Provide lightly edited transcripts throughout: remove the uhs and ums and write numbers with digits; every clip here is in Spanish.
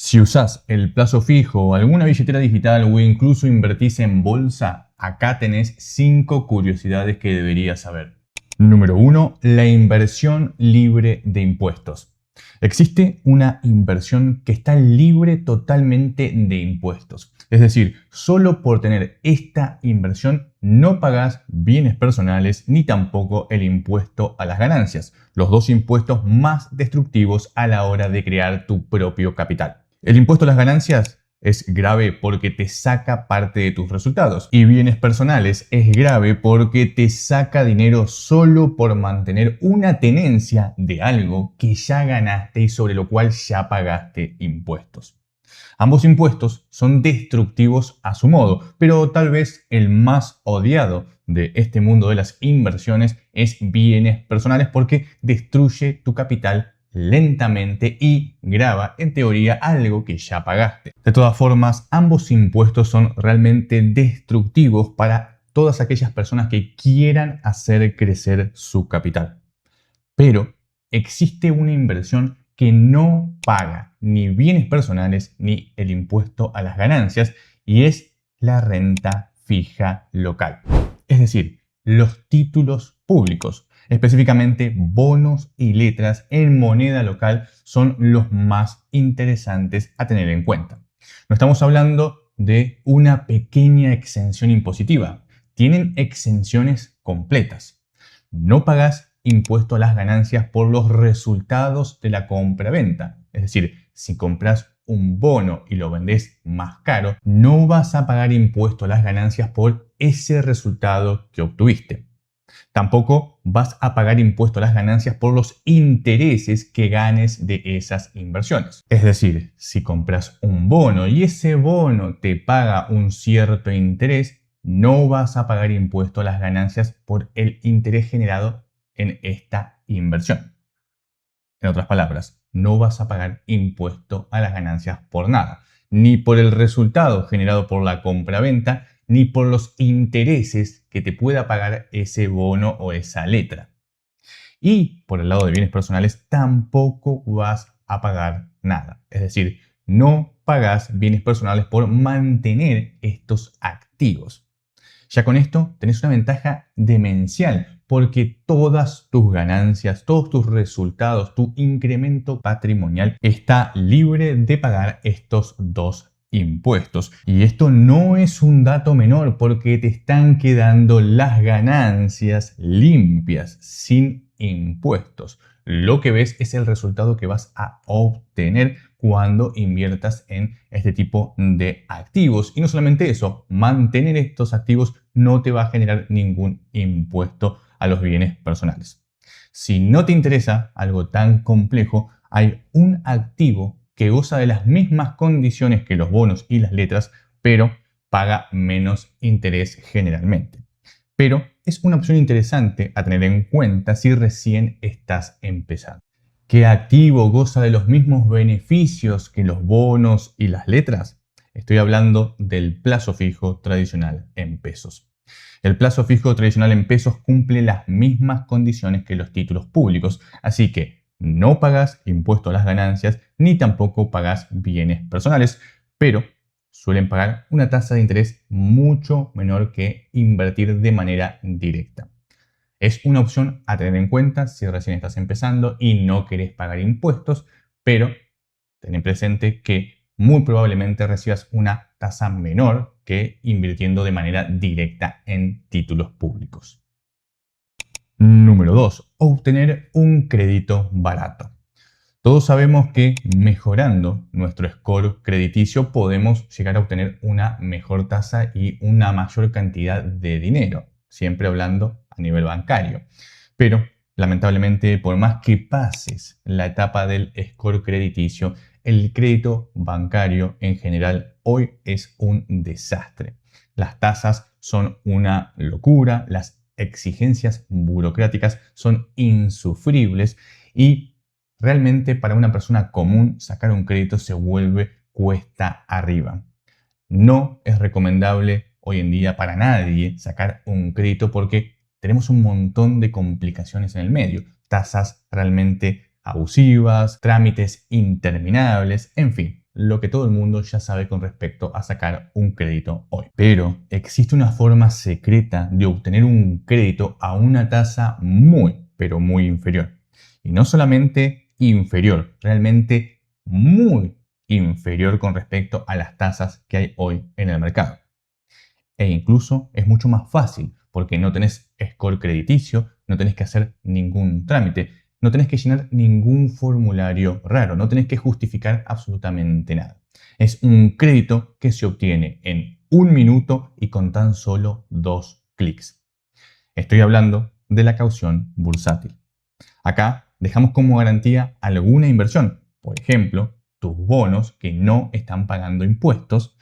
Si usás el plazo fijo, alguna billetera digital o incluso invertís en bolsa, acá tenés 5 curiosidades que deberías saber. Número 1. La inversión libre de impuestos. Existe una inversión que está libre totalmente de impuestos. Es decir, solo por tener esta inversión no pagás bienes personales ni tampoco el impuesto a las ganancias, los dos impuestos más destructivos a la hora de crear tu propio capital. El impuesto a las ganancias es grave porque te saca parte de tus resultados y bienes personales es grave porque te saca dinero solo por mantener una tenencia de algo que ya ganaste y sobre lo cual ya pagaste impuestos. Ambos impuestos son destructivos a su modo, pero tal vez el más odiado de este mundo de las inversiones es bienes personales porque destruye tu capital lentamente y grava en teoría algo que ya pagaste. De todas formas, ambos impuestos son realmente destructivos para todas aquellas personas que quieran hacer crecer su capital. Pero existe una inversión que no paga ni bienes personales ni el impuesto a las ganancias y es la renta fija local. Es decir, los títulos públicos, específicamente bonos y letras en moneda local, son los más interesantes a tener en cuenta. No estamos hablando de una pequeña exención impositiva. Tienen exenciones completas. No pagas impuesto a las ganancias por los resultados de la compra-venta. Es decir, si compras un bono y lo vendés más caro, no vas a pagar impuesto a las ganancias por ese resultado que obtuviste. Tampoco vas a pagar impuesto a las ganancias por los intereses que ganes de esas inversiones. Es decir, si compras un bono y ese bono te paga un cierto interés, no vas a pagar impuesto a las ganancias por el interés generado en esta inversión. En otras palabras, no vas a pagar impuesto a las ganancias por nada, ni por el resultado generado por la compra-venta, ni por los intereses que te pueda pagar ese bono o esa letra. Y por el lado de bienes personales tampoco vas a pagar nada. Es decir, no pagas bienes personales por mantener estos activos. Ya con esto tenés una ventaja demencial porque todas tus ganancias, todos tus resultados, tu incremento patrimonial está libre de pagar estos dos impuestos. Y esto no es un dato menor porque te están quedando las ganancias limpias, sin impuestos. Lo que ves es el resultado que vas a obtener cuando inviertas en este tipo de activos. Y no solamente eso, mantener estos activos no te va a generar ningún impuesto a los bienes personales. Si no te interesa algo tan complejo, hay un activo que goza de las mismas condiciones que los bonos y las letras, pero paga menos interés generalmente. Pero es una opción interesante a tener en cuenta si recién estás empezando. ¿Qué activo goza de los mismos beneficios que los bonos y las letras? Estoy hablando del plazo fijo tradicional en pesos. El plazo fijo tradicional en pesos cumple las mismas condiciones que los títulos públicos, así que no pagas impuesto a las ganancias ni tampoco pagas bienes personales, pero suelen pagar una tasa de interés mucho menor que invertir de manera directa. Es una opción a tener en cuenta si recién estás empezando y no querés pagar impuestos, pero ten presente que muy probablemente recibas una tasa menor que invirtiendo de manera directa en títulos públicos. Número 2. Obtener un crédito barato. Todos sabemos que mejorando nuestro score crediticio podemos llegar a obtener una mejor tasa y una mayor cantidad de dinero, siempre hablando a nivel bancario. Pero lamentablemente, por más que pases la etapa del score crediticio, el crédito bancario en general hoy es un desastre. Las tasas son una locura, las exigencias burocráticas son insufribles y realmente para una persona común sacar un crédito se vuelve cuesta arriba. No es recomendable hoy en día para nadie sacar un crédito porque tenemos un montón de complicaciones en el medio. Tasas realmente abusivas, trámites interminables, en fin. lo que todo el mundo ya sabe con respecto a sacar un crédito hoy. Pero existe una forma secreta de obtener un crédito a una tasa muy, pero muy inferior. Y no solamente inferior, realmente muy inferior con respecto a las tasas que hay hoy en el mercado. E incluso es mucho más fácil porque no tenés score crediticio, no tenés que hacer ningún trámite, no tenés que llenar ningún formulario raro, no tenés que justificar absolutamente nada. Es un crédito que se obtiene en 1 minuto y con tan solo 2 clics. Estoy hablando de la caución bursátil. Acá dejamos como garantía alguna inversión, por ejemplo, tus bonos que no están pagando impuestos,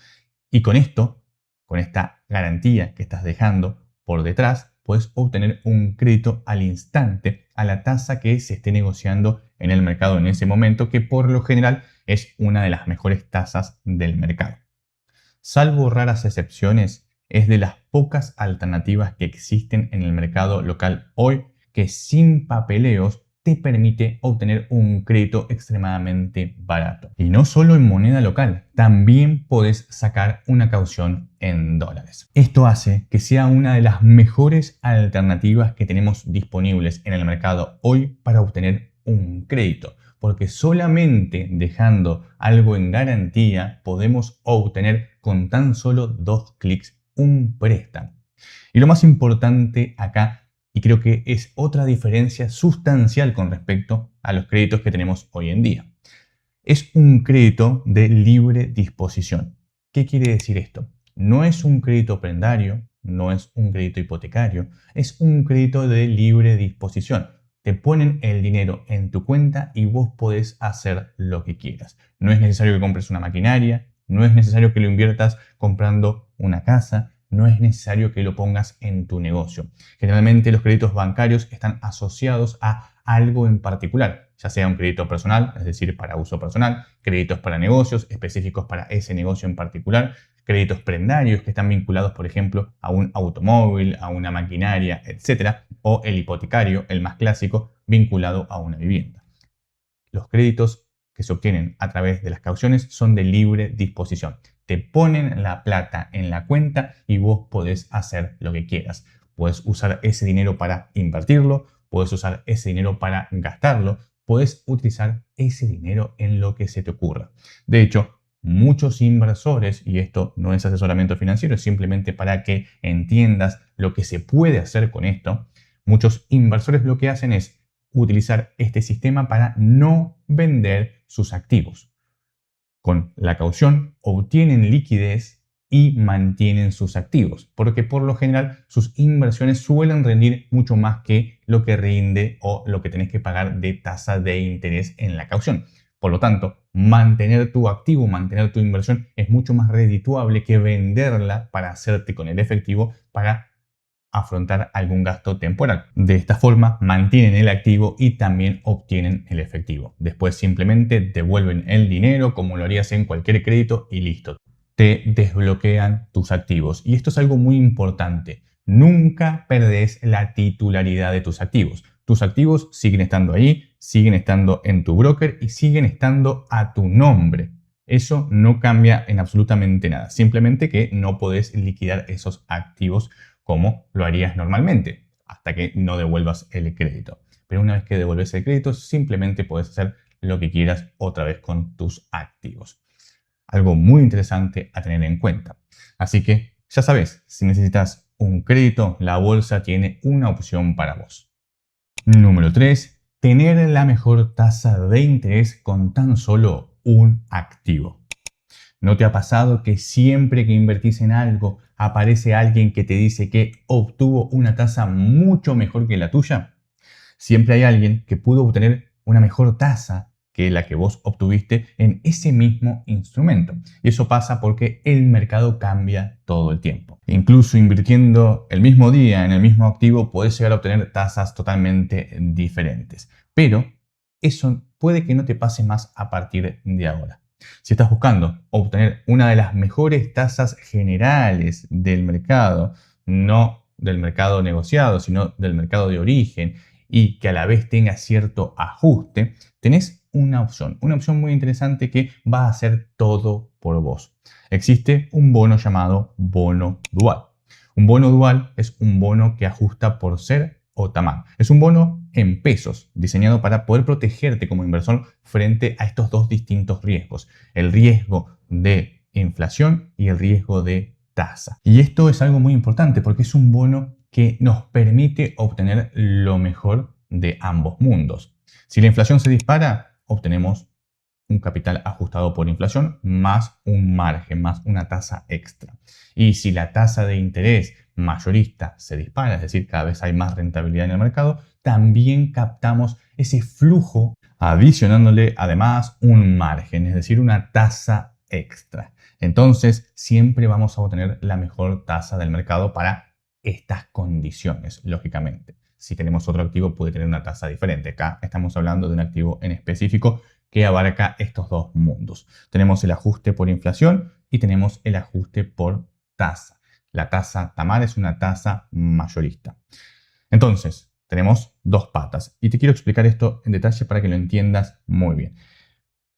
y con esto, con esta garantía que estás dejando por detrás, puedes obtener un crédito al instante a la tasa que se esté negociando en el mercado en ese momento, que por lo general es una de las mejores tasas del mercado. Salvo raras excepciones, es de las pocas alternativas que existen en el mercado local hoy que sin papeleos te permite obtener un crédito extremadamente barato. Y no solo en moneda local, también puedes sacar una caución en dólares. Esto hace que sea una de las mejores alternativas que tenemos disponibles en el mercado hoy para obtener un crédito, porque solamente dejando algo en garantía podemos obtener con tan solo 2 clics un préstamo. Y lo más importante acá, y creo que es otra diferencia sustancial con respecto a los créditos que tenemos hoy en día, es un crédito de libre disposición. ¿Qué quiere decir esto? No es un crédito prendario, no es un crédito hipotecario, es un crédito de libre disposición. Te ponen el dinero en tu cuenta y vos podés hacer lo que quieras. No es necesario que compres una maquinaria, no es necesario que lo inviertas comprando una casa, no es necesario que lo pongas en tu negocio. Generalmente los créditos bancarios están asociados a algo en particular, ya sea un crédito personal, es decir, para uso personal, créditos para negocios específicos para ese negocio en particular, créditos prendarios que están vinculados, por ejemplo, a un automóvil, a una maquinaria, etc. O el hipotecario, el más clásico, vinculado a una vivienda. Los créditos que se obtienen a través de las cauciones son de libre disposición. Te ponen la plata en la cuenta y vos podés hacer lo que quieras. Puedes usar ese dinero para invertirlo, puedes usar ese dinero para gastarlo, puedes utilizar ese dinero en lo que se te ocurra. De hecho, muchos inversores, y esto no es asesoramiento financiero, es simplemente para que entiendas lo que se puede hacer con esto, muchos inversores lo que hacen es utilizar este sistema para no vender sus activos. Con la caución obtienen liquidez y mantienen sus activos, porque por lo general sus inversiones suelen rendir mucho más que lo que rinde o lo que tenés que pagar de tasa de interés en la caución. Por lo tanto, mantener tu activo, mantener tu inversión es mucho más redituable que venderla para hacerte con el efectivo para afrontar algún gasto temporal. De esta forma mantienen el activo y también obtienen el efectivo. Después simplemente devuelven el dinero como lo harías en cualquier crédito y listo. Te desbloquean tus activos. Y esto es algo muy importante. Nunca perdés la titularidad de tus activos. Tus activos siguen estando ahí, siguen estando en tu broker y siguen estando a tu nombre. Eso no cambia en absolutamente nada. Simplemente que no podés liquidar esos activos como lo harías normalmente, hasta que no devuelvas el crédito. Pero una vez que devuelves el crédito, simplemente puedes hacer lo que quieras otra vez con tus activos. Algo muy interesante a tener en cuenta. Así que ya sabes, si necesitas un crédito, la bolsa tiene una opción para vos. Número 3. Tener la mejor tasa de interés con tan solo un activo. ¿No te ha pasado que siempre que invertís en algo aparece alguien que te dice que obtuvo una tasa mucho mejor que la tuya? Siempre hay alguien que pudo obtener una mejor tasa que la que vos obtuviste en ese mismo instrumento. Y eso pasa porque el mercado cambia todo el tiempo. Incluso invirtiendo el mismo día en el mismo activo puedes llegar a obtener tasas totalmente diferentes. Pero eso puede que no te pase más a partir de ahora. Si estás buscando obtener una de las mejores tasas generales del mercado, no del mercado negociado, sino del mercado de origen, y que a la vez tenga cierto ajuste, tenés una opción muy interesante que va a hacer todo por vos. Existe un bono llamado bono dual. Un bono dual es un bono que ajusta por SER o TAMAR. Es un bono en pesos, diseñado para poder protegerte como inversor frente a estos dos distintos riesgos. El riesgo de inflación y el riesgo de tasa. Y esto es algo muy importante porque es un bono que nos permite obtener lo mejor de ambos mundos. Si la inflación se dispara, obtenemos un capital ajustado por inflación más un margen, más una tasa extra. Y si la tasa de interés mayorista se dispara, es decir, cada vez hay más rentabilidad en el mercado, también captamos ese flujo adicionándole además un margen, es decir, una tasa extra. Entonces, siempre vamos a obtener la mejor tasa del mercado para estas condiciones, lógicamente. Si tenemos otro activo, puede tener una tasa diferente. Acá estamos hablando de un activo en específico que abarca estos dos mundos. Tenemos el ajuste por inflación y tenemos el ajuste por tasa. La tasa TAMAR es una tasa mayorista. Entonces, tenemos dos patas. Y te quiero explicar esto en detalle para que lo entiendas muy bien.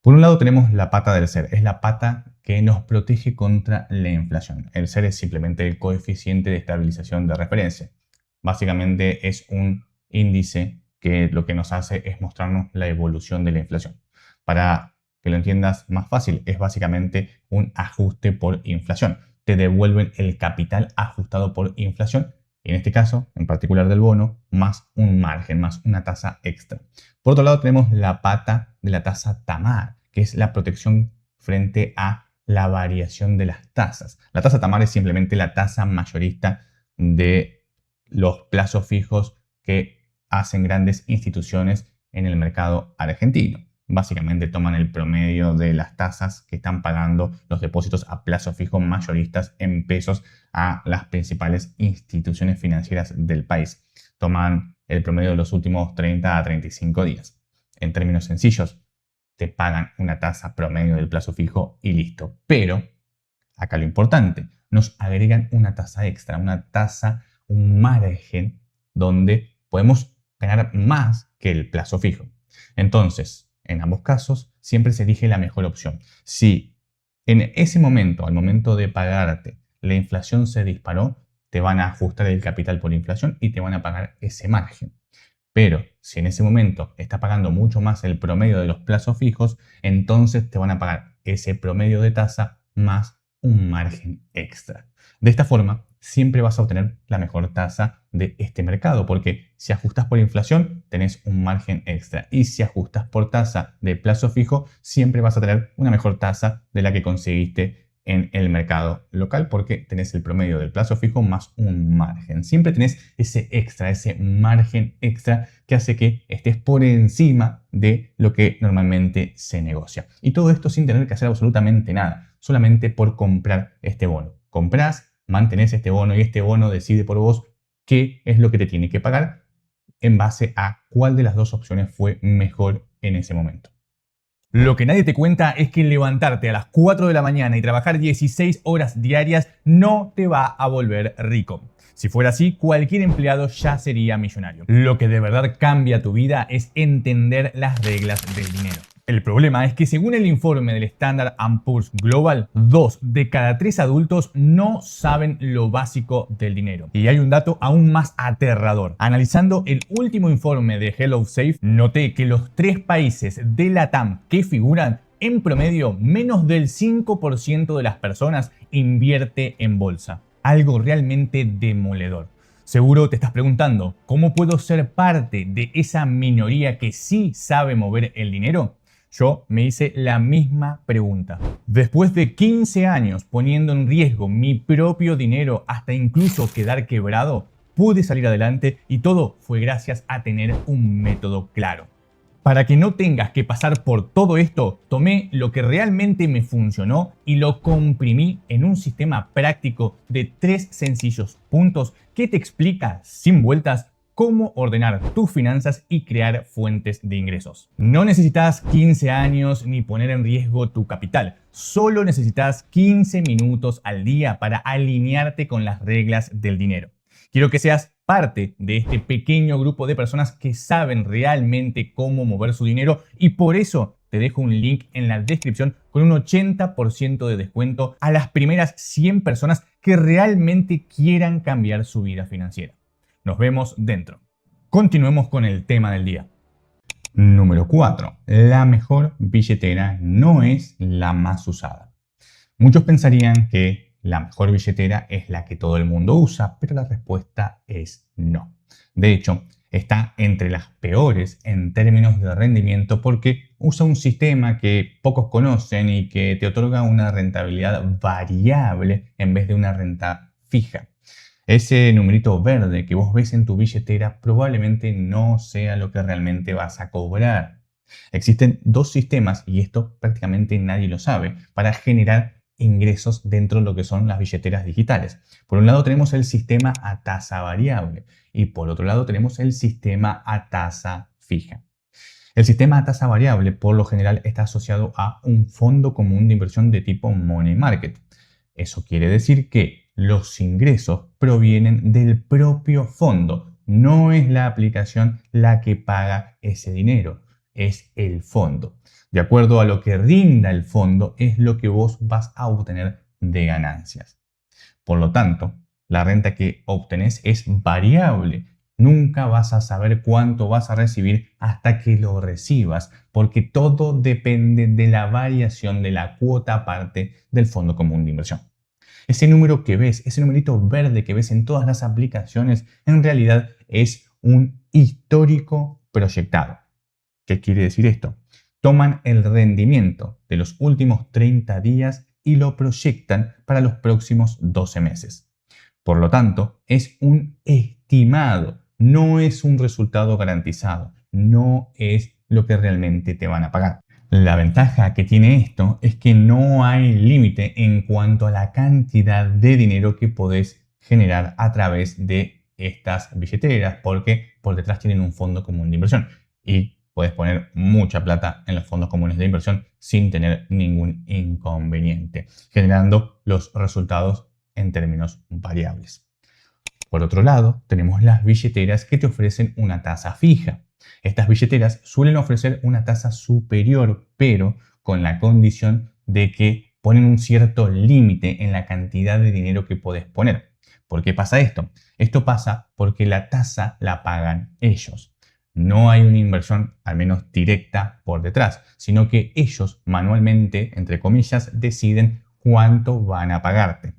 Por un lado tenemos la pata del SER. Es la pata que nos protege contra la inflación. El SER es simplemente el coeficiente de estabilización de referencia. Básicamente es un índice que lo que nos hace es mostrarnos la evolución de la inflación. Para que lo entiendas más fácil, es básicamente un ajuste por inflación. Te devuelven el capital ajustado por inflación, y en este caso, en particular del bono, más un margen, más una tasa extra. Por otro lado, tenemos la pata de la tasa TAMAR, que es la protección frente a la variación de las tasas. La tasa TAMAR es simplemente la tasa mayorista de los plazos fijos que hacen grandes instituciones en el mercado argentino. Básicamente toman el promedio de las tasas que están pagando los depósitos a plazo fijo mayoristas en pesos a las principales instituciones financieras del país. Toman el promedio de los últimos 30 a 35 días. En términos sencillos, te pagan una tasa promedio del plazo fijo y listo. Pero, acá lo importante, nos agregan una tasa extra, una tasa, un margen donde podemos ganar más que el plazo fijo. Entonces, en ambos casos, siempre se elige la mejor opción. Si en ese momento, al momento de pagarte, la inflación se disparó, te van a ajustar el capital por inflación y te van a pagar ese margen. Pero si en ese momento está pagando mucho más el promedio de los plazos fijos, entonces te van a pagar ese promedio de tasa más un margen extra. De esta forma, siempre vas a obtener la mejor tasa de este mercado, porque si ajustas por inflación, tenés un margen extra. Y si ajustas por tasa de plazo fijo, siempre vas a tener una mejor tasa de la que conseguiste en el mercado local, porque tenés el promedio del plazo fijo más un margen. Siempre tenés ese extra, ese margen extra que hace que estés por encima de lo que normalmente se negocia. Y todo esto sin tener que hacer absolutamente nada, solamente por comprar este bono. Comprás, mantenés este bono y este bono decide por vos qué es lo que te tiene que pagar en base a cuál de las dos opciones fue mejor en ese momento. Lo que nadie te cuenta es que levantarte a las 4 de la mañana y trabajar 16 horas diarias no te va a volver rico. Si fuera así, cualquier empleado ya sería millonario. Lo que de verdad cambia tu vida es entender las reglas del dinero. El problema es que según el informe del Standard & Poor's Global, 2 de cada 3 adultos no saben lo básico del dinero. Y hay un dato aún más aterrador. Analizando el último informe de Hello Safe, noté que los 3 países de LATAM que figuran, en promedio, menos del 5% de las personas invierte en bolsa. Algo realmente demoledor. Seguro te estás preguntando, ¿cómo puedo ser parte de esa minoría que sí sabe mover el dinero? Yo me hice la misma pregunta. Después de 15 años poniendo en riesgo mi propio dinero hasta incluso quedar quebrado, pude salir adelante y todo fue gracias a tener un método claro. Para que no tengas que pasar por todo esto, tomé lo que realmente me funcionó y lo comprimí en un sistema práctico de 3 sencillos puntos que te explica sin vueltas cómo ordenar tus finanzas y crear fuentes de ingresos. No necesitas 15 años ni poner en riesgo tu capital. Solo necesitas 15 minutos al día para alinearte con las reglas del dinero. Quiero que seas parte de este pequeño grupo de personas que saben realmente cómo mover su dinero y por eso te dejo un link en la descripción con un 80% de descuento a las primeras 100 personas que realmente quieran cambiar su vida financiera. Nos vemos dentro. Continuemos con el tema del día. Número 4. La mejor billetera no es la más usada. Muchos pensarían que la mejor billetera es la que todo el mundo usa, pero la respuesta es no. De hecho, está entre las peores en términos de rendimiento porque usa un sistema que pocos conocen y que te otorga una rentabilidad variable en vez de una renta fija. Ese numerito verde que vos ves en tu billetera probablemente no sea lo que realmente vas a cobrar. Existen dos sistemas, y esto prácticamente nadie lo sabe, para generar ingresos dentro de lo que son las billeteras digitales. Por un lado tenemos el sistema a tasa variable y por otro lado tenemos el sistema a tasa fija. El sistema a tasa variable por lo general está asociado a un fondo común de inversión de tipo money market. Eso quiere decir que los ingresos provienen del propio fondo. No es la aplicación la que paga ese dinero, es el fondo. De acuerdo a lo que rinda el fondo es lo que vos vas a obtener de ganancias. Por lo tanto, la renta que obtenés es variable. Nunca vas a saber cuánto vas a recibir hasta que lo recibas, porque todo depende de la variación de la cuota aparte del fondo común de inversión. Ese número que ves, ese numerito verde que ves en todas las aplicaciones, en realidad es un histórico proyectado. ¿Qué quiere decir esto? Toman el rendimiento de los últimos 30 días y lo proyectan para los próximos 12 meses. Por lo tanto, es un estimado, no es un resultado garantizado, no es lo que realmente te van a pagar. La ventaja que tiene esto es que no hay límite en cuanto a la cantidad de dinero que podés generar a través de estas billeteras, porque por detrás tienen un fondo común de inversión y puedes poner mucha plata en los fondos comunes de inversión sin tener ningún inconveniente, generando los resultados en términos variables. Por otro lado, tenemos las billeteras que te ofrecen una tasa fija. Estas billeteras suelen ofrecer una tasa superior, pero con la condición de que ponen un cierto límite en la cantidad de dinero que podés poner. ¿Por qué pasa esto? Esto pasa porque la tasa la pagan ellos. No hay una inversión, al menos directa, por detrás, sino que ellos manualmente, entre comillas, deciden cuánto van a pagarte.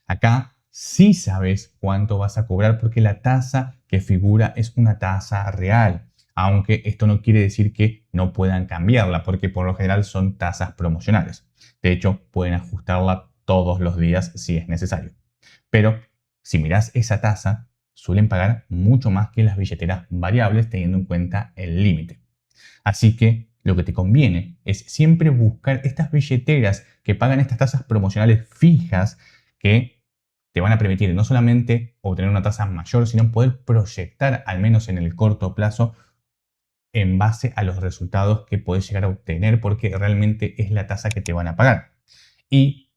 Acá sí sabes cuánto vas a cobrar porque la tasa que figura es una tasa real. Aunque esto no quiere decir que no puedan cambiarla, porque por lo general son tasas promocionales. De hecho, pueden ajustarla todos los días si es necesario. Pero si mirás esa tasa, suelen pagar mucho más que las billeteras variables teniendo en cuenta el límite. Así que lo que te conviene es siempre buscar estas billeteras que pagan estas tasas promocionales fijas que te van a permitir no solamente obtener una tasa mayor, sino poder proyectar, al menos en el corto plazo, en base a los resultados que puedes llegar a obtener porque realmente es la tasa que te van a pagar. Y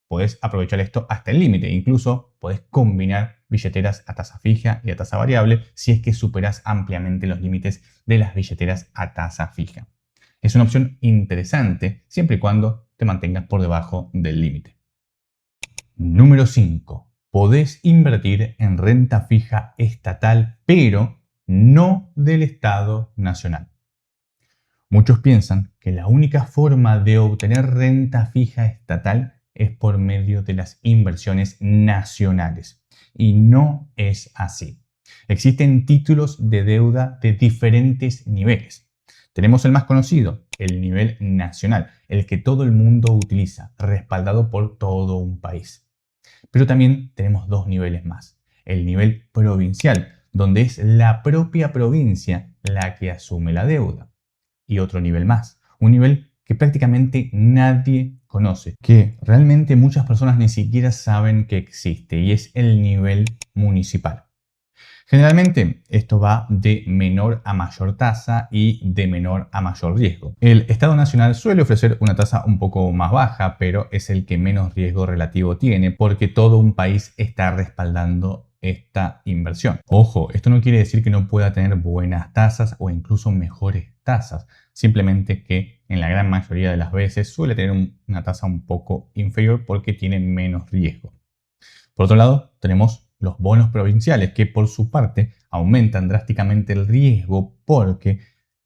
puedes aprovechar esto hasta el límite. Incluso puedes combinar billeteras a tasa fija y a tasa variable si es que superas ampliamente los límites de las billeteras a tasa fija. Es una opción interesante siempre y cuando te mantengas por debajo del límite. Número 5. Podés invertir en renta fija estatal, pero no del Estado Nacional. Muchos piensan que la única forma de obtener renta fija estatal es por medio de las inversiones nacionales. Y no es así. Existen títulos de deuda de diferentes niveles. Tenemos el más conocido, el nivel nacional, el que todo el mundo utiliza, respaldado por todo un país. Pero también tenemos dos niveles más. El nivel provincial, donde es la propia provincia la que asume la deuda. Y otro nivel más, un nivel que prácticamente nadie conoce, que realmente muchas personas ni siquiera saben que existe, y es el nivel municipal. Generalmente esto va de menor a mayor tasa y de menor a mayor riesgo. El Estado Nacional suele ofrecer una tasa un poco más baja, pero es el que menos riesgo relativo tiene porque todo un país está respaldando esta inversión. Ojo, esto no quiere decir que no pueda tener buenas tasas o incluso mejores tasas, simplemente que en la gran mayoría de las veces suele tener una tasa un poco inferior porque tiene menos riesgo. Por otro lado, tenemos los bonos provinciales que por su parte aumentan drásticamente el riesgo porque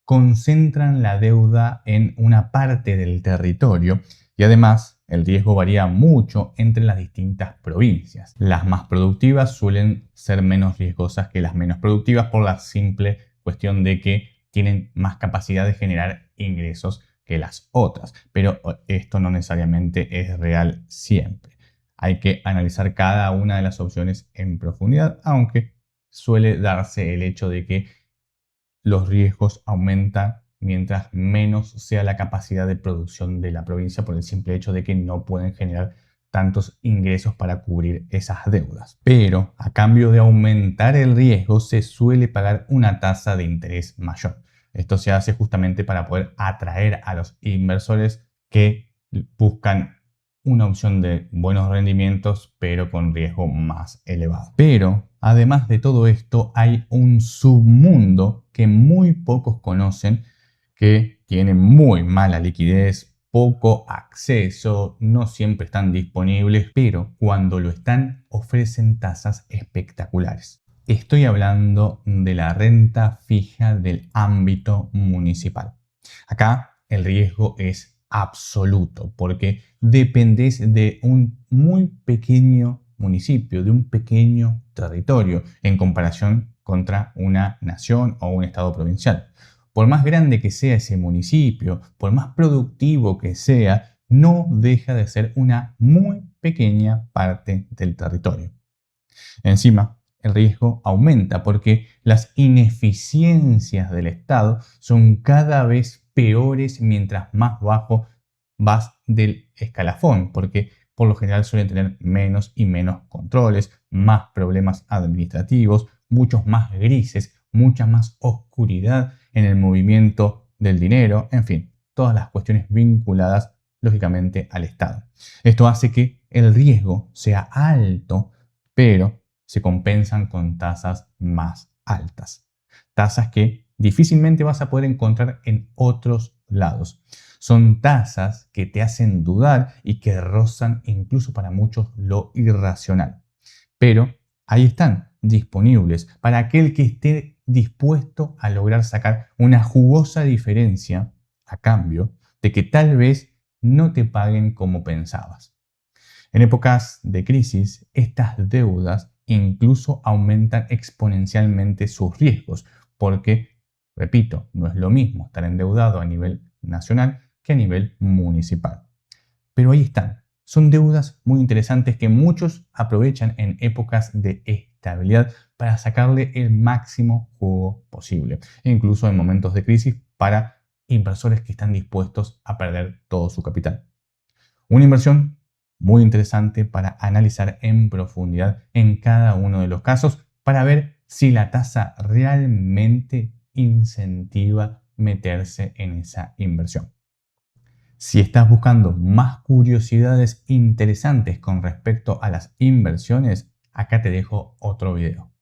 concentran la deuda en una parte del territorio y además el riesgo varía mucho entre las distintas provincias. Las más productivas suelen ser menos riesgosas que las menos productivas por la simple cuestión de que tienen más capacidad de generar ingresos que las otras, pero esto no necesariamente es real siempre. Hay que analizar cada una de las opciones en profundidad, aunque suele darse el hecho de que los riesgos aumentan mientras menos sea la capacidad de producción de la provincia por el simple hecho de que no pueden generar tantos ingresos para cubrir esas deudas. Pero a cambio de aumentar el riesgo se suele pagar una tasa de interés mayor. Esto se hace justamente para poder atraer a los inversores que buscan una opción de buenos rendimientos, pero con riesgo más elevado. Pero, además de todo esto, hay un submundo que muy pocos conocen, que tiene muy mala liquidez, poco acceso, no siempre están disponibles, pero cuando lo están ofrecen tasas espectaculares. Estoy hablando de la renta fija del ámbito municipal. Acá el riesgo es absoluto porque dependes de un muy pequeño municipio, de un pequeño territorio en comparación contra una nación o un estado provincial. Por más grande que sea ese municipio, por más productivo que sea, no deja de ser una muy pequeña parte del territorio. Encima, el riesgo aumenta porque las ineficiencias del Estado son cada vez peores mientras más bajo vas del escalafón, porque por lo general suelen tener menos y menos controles, más problemas administrativos, muchos más grises, mucha más oscuridad en el movimiento del dinero, en fin, todas las cuestiones vinculadas lógicamente al Estado. Esto hace que el riesgo sea alto, pero se compensan con tasas más altas. Tasas que difícilmente vas a poder encontrar en otros lados. Son tasas que te hacen dudar y que rozan incluso para muchos lo irracional. Pero ahí están, disponibles para aquel que esté dispuesto a lograr sacar una jugosa diferencia a cambio de que tal vez no te paguen como pensabas. En épocas de crisis, estas deudas incluso aumentan exponencialmente sus riesgos, porque, repito, no es lo mismo estar endeudado a nivel nacional que a nivel municipal. Pero ahí están, son deudas muy interesantes que muchos aprovechan en épocas de estabilidad para sacarle el máximo jugo posible, e incluso en momentos de crisis para inversores que están dispuestos a perder todo su capital. Una inversión muy interesante para analizar en profundidad en cada uno de los casos para ver si la tasa realmente incentiva meterse en esa inversión. Si estás buscando más curiosidades interesantes con respecto a las inversiones, acá te dejo otro video.